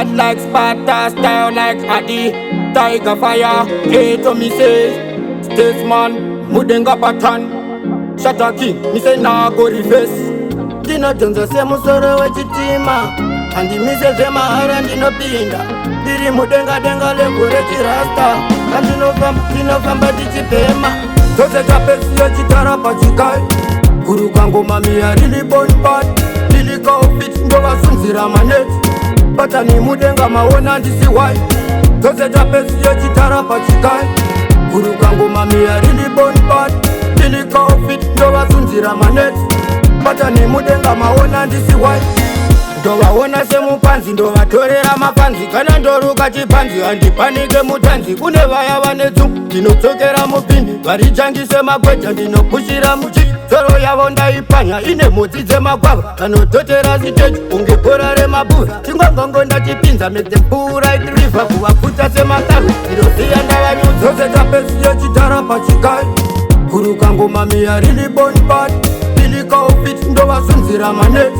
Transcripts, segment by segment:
Hot like Sparta, style like Adi. Tiger fire, play to me say Statesman, mudenga pattern. Shatter king, me say nah go reverse. Dino Jones se musoro wechitima andi mise zemahara ndinopinda ndiri mudenga denga lekure chirasta andinofamba tichipema Tose tapesiyo chitara pachikai Guru kango mamiya rili bonpat Lili kaofit ndo vasunzira maneti Patani mudenga maona ndisi wai Tose tapesiyo chitara pachikai Guru kango mamiya rili bonpat Lili kaofit ndo vasunzira maneti Patani mudenga maona ndisi wai Ndovaona semupanzi ndovatorera mapanzi kana ndoruka chipanzi handipanike mutanzi kune vaya vanetsu ndinodzokera mupindi varijangise magwedha ndinopushira muchi tsoro yavo ndaipanya ine mhodzi dzemagwava vanototera siteji unge bhora remabura chingongongo ndachipinza medzempura idriva kuvapfuta semakarwe ndinoziya ndavanyudzose tapesiyo chitara pachikai guru kango mamiya rili bonpat lili kaofit ndovasunzira maneti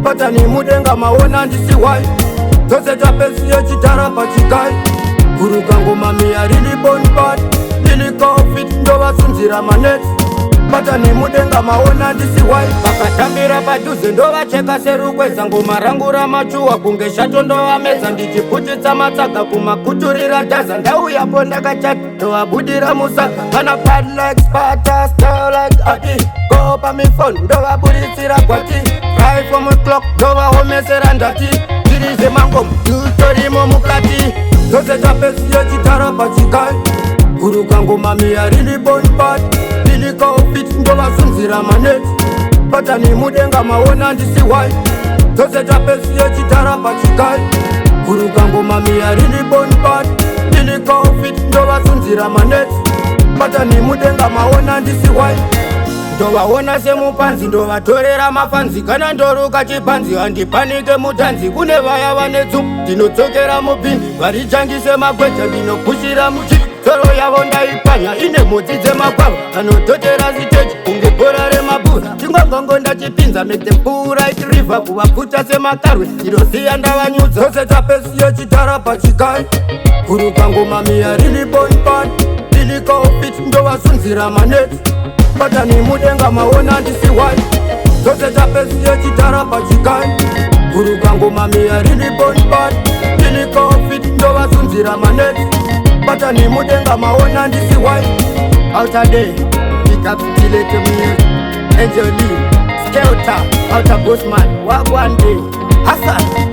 Patani mudenga maona ndisi wai Tose tapesiyo chitara pachikai Guru kango mamiya rili bonpat Lili kaofit ndo vasunzira maneti Patani mudenga maona ndisi wai Vakatambira padhuze ndo vacheka serukweza ngoma rangu ramachuwa kunge shato ndo vamedza ndichiputitsa matsaga kumakuturira dhaza ndauyapo ndakachata ndo vabudira musaka Kana bad like Sparta, style like Adi Go pa mi phone ndo vabuditsira gwati Right from the clock, dova homesera ndati Tirize mangomu, tutorimo mukati Tose tapesiyo chitara pachikai Guru kango mamiya rili bonpat Lili kaofit ndo vasunzira maneti Patani mudenga maona ndisi wai Tose tapesiyo chitara pachikai Guru kango mamiya rili bonpat Lili kaofit ndo vasunzira maneti Patani mudenga maona ndisi wai Ndovaona semupanzi ndovatorera mafanzi kana ndoruka chipanzi handipanike mutanzi kune vaya vanetsu ndinodzokera mupindi varijangise magwedha ndinopushira muchi tsoro yavo ndaipanya ine mhodzi dzemagwava vanototera siteji kunge bhora remabura chingongongo ndachipinza medzempura idriva kuvapfuta semakarwe ndinoziya ndavanyudza Tose tapesiyo chitara pachikai guru kango mamiya rili bonpat lili kaofit ndovasunzira maneti Patani mudenga maona ndisi wai Tose tapesiyo chitara pachikai Guru kango mamiya rili bonpat Lili kaofit ndo vasunzira maneti Patani mudenga maona ndisi wai Outer day, decapitated me Angel Lee, Skelter, Outer Bossman, Wagwan Day Hassan